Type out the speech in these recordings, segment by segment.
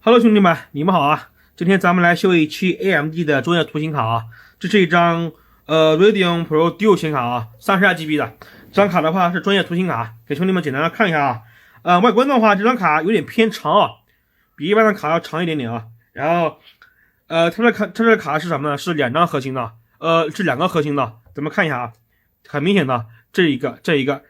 Hello，兄弟们，你们好啊！今天咱们来修一期 AMD 的专业图形卡啊。这是一张Radeon Pro Duo 显卡啊，32GB 的。这张卡的话是专业图形卡，给兄弟们简单的看一下啊。外观的话，这张卡有点偏长啊，比一般的卡要长一点点啊。然后它这卡是什么呢？是两张核心的，是两个核心的。咱们看一下啊，很明显的这一个，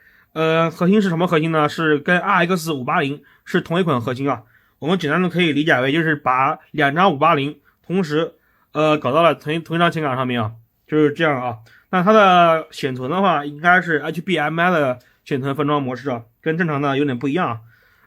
核心是什么核心呢？是跟 RX 580是同一款核心啊。我们简单的可以理解为就是把两张580同时搞到了同一张显卡上面啊，就是这样啊。那它的显存的话应该是 HBMI 的显存分装模式啊，跟正常的有点不一样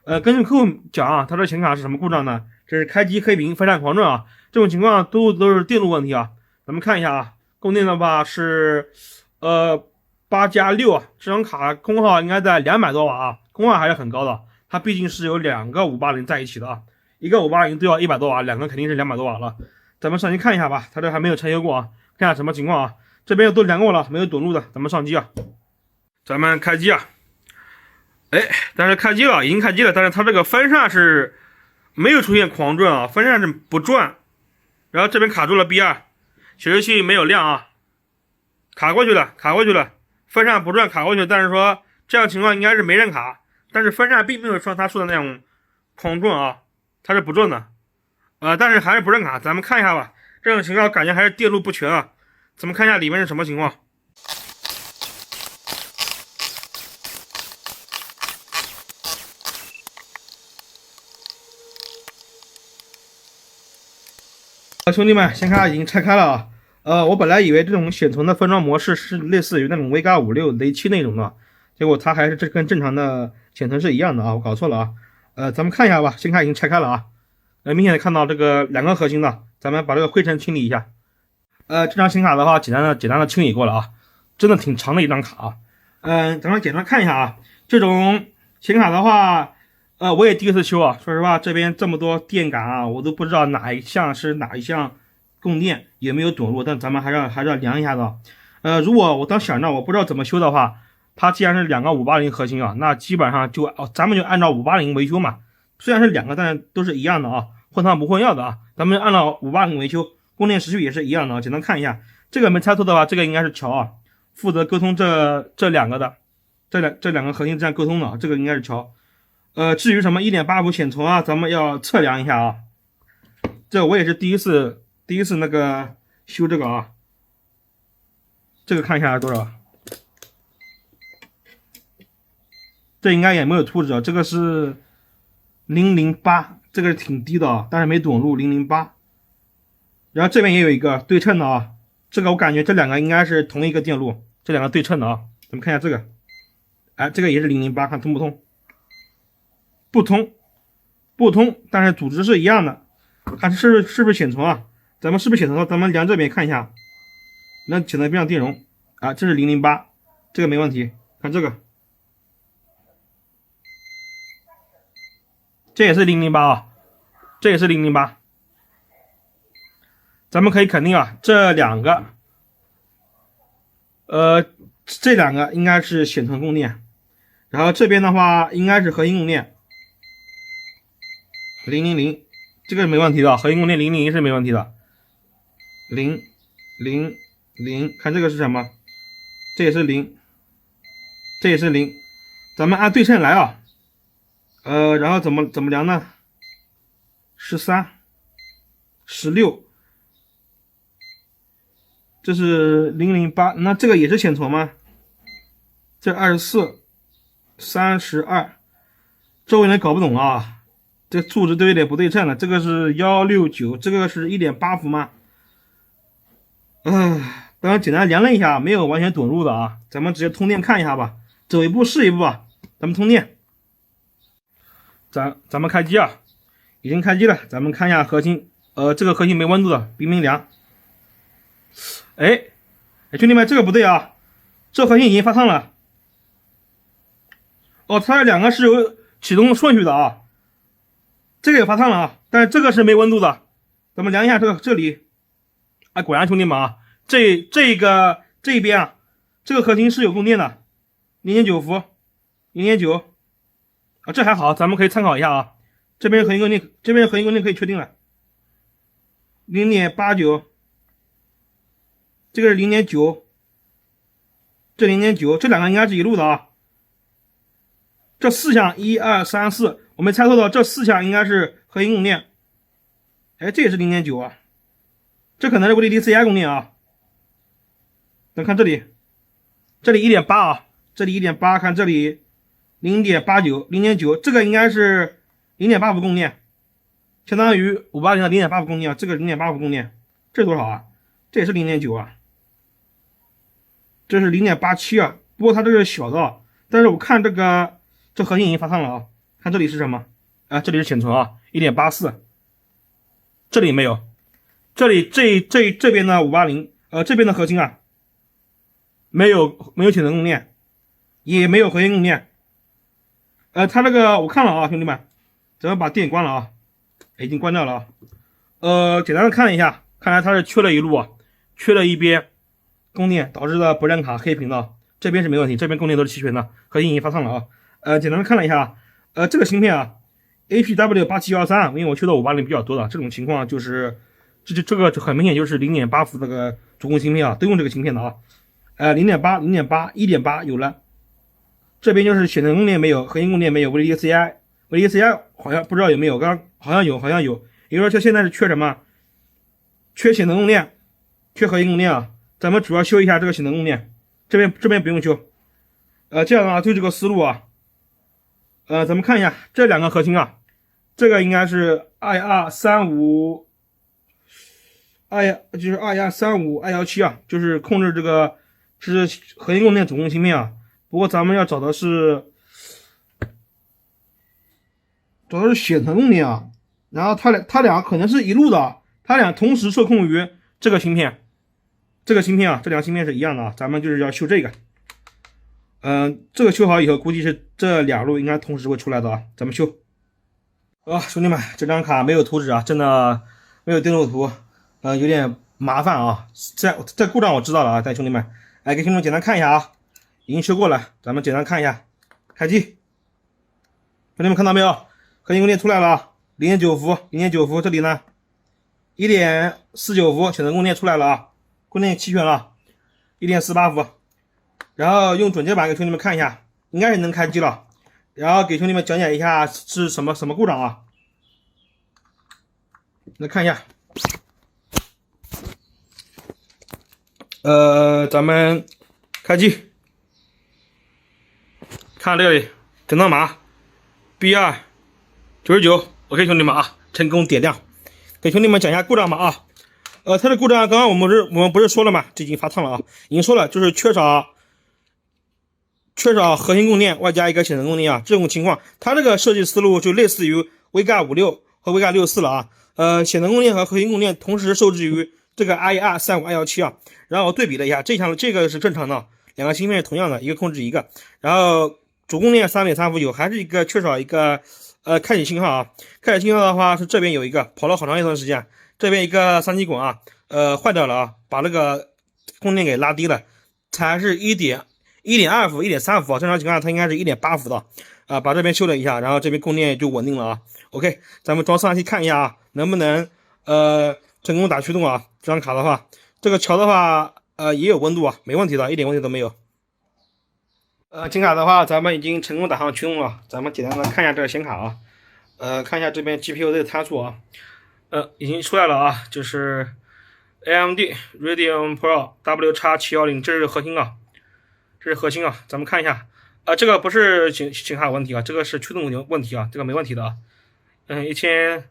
啊。根据客户讲啊，它的显卡是什么故障呢？这是开机黑屏分散狂转啊，这种情况都是电路问题啊。咱们看一下啊，供电的话是8+6啊，这张卡功耗应该在200多瓦啊，功耗还是很高的。它毕竟是有两个580在一起的啊，一个580都要100多瓦，两个肯定是200多瓦了。咱们上机看一下吧，它这还没有拆修过啊，看下什么情况啊。这边都量过了，没有短路的，咱们上机啊。咱们开机啊，但是开机了，已经开机了，但是它这个分散是没有出现狂转啊，分散是不转，然后这边卡住了 B2， 显示器没有亮啊，卡过去了，分散不转卡过去，但是说这样情况应该是没人卡。但是分散并没有像他说的那种狂转啊，它是不转的，但是还是不认卡。咱们看一下吧，这种情况感觉还是电路不全啊。咱们看一下里面是什么情况。兄弟们，显卡已经拆开了啊。我本来以为这种显存的分装模式是类似于那种 Vega 56雷7那种的，结果它还是跟正常的显存是一样的啊，我搞错了啊。咱们看一下吧，显卡已经拆开了啊。明显的看到这个两个核心的，咱们把这个灰尘清理一下。这张显卡的话，简单的清理过了啊，真的挺长的一张卡啊。咱们简单看一下啊，这种显卡的话，我也第一次修啊。说实话，这边这么多电感啊，我都不知道哪一项是哪一项供电，有没有短路，但咱们还是要量一下的。如果我当想着我不知道怎么修的话，它既然是两个580核心啊，那基本上咱们就按照580维修嘛。虽然是两个，但是都是一样的啊，混汤不混药的啊。咱们按照580维修，供电时序也是一样的啊。简单看一下，这个没猜错的话，这个应该是桥啊，负责沟通这两个的，这两个核心这样沟通的，这个应该是桥。至于什么 1.8 伏显存啊，咱们要测量一下啊。这我也是第一次那个修这个啊。这个看一下是多少？这应该也没有凸着，这个是008，这个是挺低的啊，但是没短路008。然后这边也有一个对称的啊，这个我感觉这两个应该是同一个电路，这两个对称的啊。咱们看一下这个，这个也是008，看通不通？不通，但是组织是一样的，看是不是显存啊？咱们是不是显存？咱们量这边看一下，那显存边上电容啊，这是008，这个没问题。看这个。这也是008啊，这也是008。咱们可以肯定啊，这两个应该是显存供电，然后这边的话应该是核心供电000，这个是没问题的，核心供电000是没问题的。000，看这个是什么？这也是0，这也是0。咱们按对称来啊。然后怎么量呢？13、16，这是008，那这个也是显存吗？这24、32，这我有点搞不懂啊，这数值都有点不对称了。这个是169，这个是 1.8 伏吗？当然简单量了一下，没有完全短路的啊，咱们直接通电看一下吧，走一步是一步啊，咱们通电。咱们开机啊，已经开机了。咱们看一下核心，这个核心没温度的，冰凉。兄弟们，这个不对啊，这核心已经发烫了。它这两个是有启动顺序的啊，这个也发烫了啊，但是这个是没温度的。咱们量一下这里，果然兄弟们啊，这一边啊，这个核心是有供电的，0.9伏，0.9。这还好，咱们可以参考一下啊。这边核心供电，这边核心供电可以确定了，0.89，这个是0.9，这0.9，这两个应该是一路的啊。这4项1、2、3、4，我们猜测到这4项应该是核心供电。哎，这也是0.9啊，这可能是 VDDCI 供电啊。咱看这里，这里 1.8 啊，这里 1.8， 看这里 0.89、0.9，这个应该是0.8伏供电，相当于580的0.8伏供电啊，这个0.8伏供电，这是多少啊？这也是0.9啊，这是0.87啊，不过它这个是小的啊，但是我看这个这核心已经发烫了啊，看这里是什么啊？这里是显存啊， 1.84， 这里没有，这里这边的580，这边的核心啊，没有显存供电，也没有核心供电。它这个我看了啊，兄弟们，咱们把电关了啊，已经关掉了啊。简单的看了一下，看来它是缺了一路啊，缺了一边供电导致的不认卡黑屏的，这边是没问题，这边供电都是齐全的，核心已经发烫了啊。简单的看了一下，这个芯片啊 ，APW8713，因为我缺的580比较多的，这种情况就是这个很明显就是0.8伏这个主供芯片啊，都用这个芯片的啊。0.8、0.8、1.8有了，这边就是显存供电没有，核心供电没有 ，VDDCI 好像不知道有没有，刚刚好像有，也就是说现在是缺什么？缺显存供电，缺核心供电啊。咱们主要修一下这个显存供电，这边不用修。这样的话就这个思路啊。咱们看一下这两个核心啊，这个应该是 IR35， 就是 IR35 I17啊，就是控制这个是核心供电总共芯片啊。不过咱们要找的是显存供电啊，然后它俩可能是一路的，它俩同时受控于这个芯片，这两个芯片是一样的啊，咱们就是要修这个。这个修好以后，估计是这两路应该同时会出来的啊，咱们修。兄弟们，这张卡没有图纸啊，真的没有电路图，有点麻烦啊。这故障我知道了啊，兄弟们，给兄弟们简单看一下啊，已经修过了，咱们简单看一下，开机。兄弟们看到没有？核心供电出来了 0.9 伏 0.9 伏，这里呢 1.49 伏显存供电出来了啊，供电齐全了 1.48 伏。然后用准接板给兄弟们看一下，应该是能开机了。然后给兄弟们讲解一下是什么故障啊？来看一下，咱们开机，看这里诊断码 B299，OK 兄弟们啊，成功点亮。给兄弟们讲一下故障码啊。它的故障刚刚我们不是说了吗？这已经发烫了啊，已经说了，就是缺少核心供电外加一个显存供电啊，这种情况它这个设计思路就类似于 Vega56 和 Vega64 了啊。显存供电和核心供电同时受制于这个 IR35 I17啊。然后我对比了一下，这个是正常的，两个芯片是同样的，一个控制一个。然后主供电 3.3 伏有，还是缺少一个开启信号啊。开启信号的话是这边有一个跑了好长一段时间，这边一个3极管啊坏掉了啊，把那个供电给拉低了，才是1.2伏 1.3 伏，正常情况下它应该是 1.8 伏的啊。把这边修了一下，然后这边供电就稳定了啊。OK， 咱们装摄像机看一下啊，能不能成功打驱动啊？这张卡的话，这个桥的话也有温度啊，没问题的，一点问题都没有。显卡的话，咱们已经成功打上驱动了，咱们简单的看一下这个显卡啊，看一下这边 GPU 的参数啊，已经出来了啊，就是 AMD Radeon Pro WX710，这是核心啊。这是核心啊，咱们看一下这个不是显卡问题啊，这个是驱动问题啊，这个没问题的啊。1243，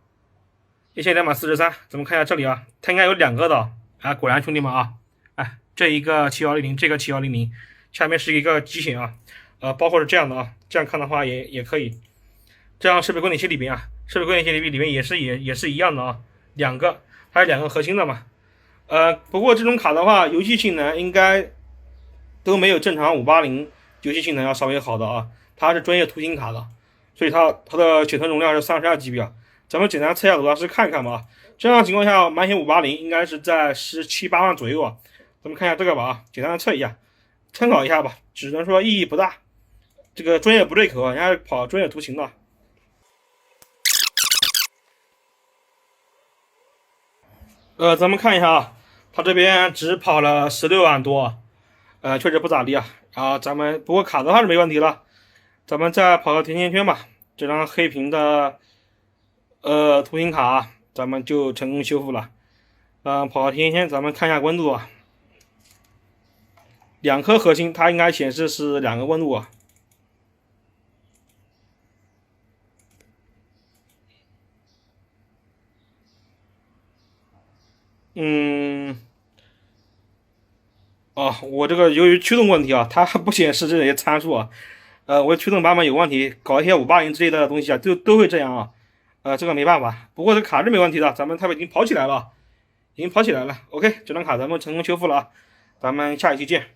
咱们看一下这里啊，它应该有两个的啊，果然兄弟们啊，这一个7100，这个7100，下面是一个机型啊，包括是这样的啊，这样看的话也可以。这样设备管理器里边啊，设备管理器里面也是一样的啊，它是两个核心的嘛。不过这种卡的话，游戏性能应该都没有正常580游戏性能要稍微好的啊，它是专业图形卡的，所以它的显存容量是32GB啊。咱们简单测一下罗老师看一看吧。正常情况下，满显580应该是在17、8万左右啊。咱们看一下这个吧啊，简单的测一下，参考一下吧，只能说意义不大。这个专业不对口，人家是跑专业图形的。咱们看一下啊，它这边只跑了16万多，确实不咋地啊。咱们不过卡的话是没问题了，咱们再跑个甜甜圈吧。这张黑屏的图形卡，咱们就成功修复了。跑个甜甜圈，咱们看一下温度啊。2颗核心，它应该显示是2个温度啊。我这个由于驱动问题啊，它不显示这些参数啊。我驱动版本有问题，搞一些580之类的东西啊，都会这样啊。这个没办法，不过这卡是没问题的，咱们它已经跑起来了，已经跑起来了。OK，这张卡咱们成功修复了啊，咱们下一期见。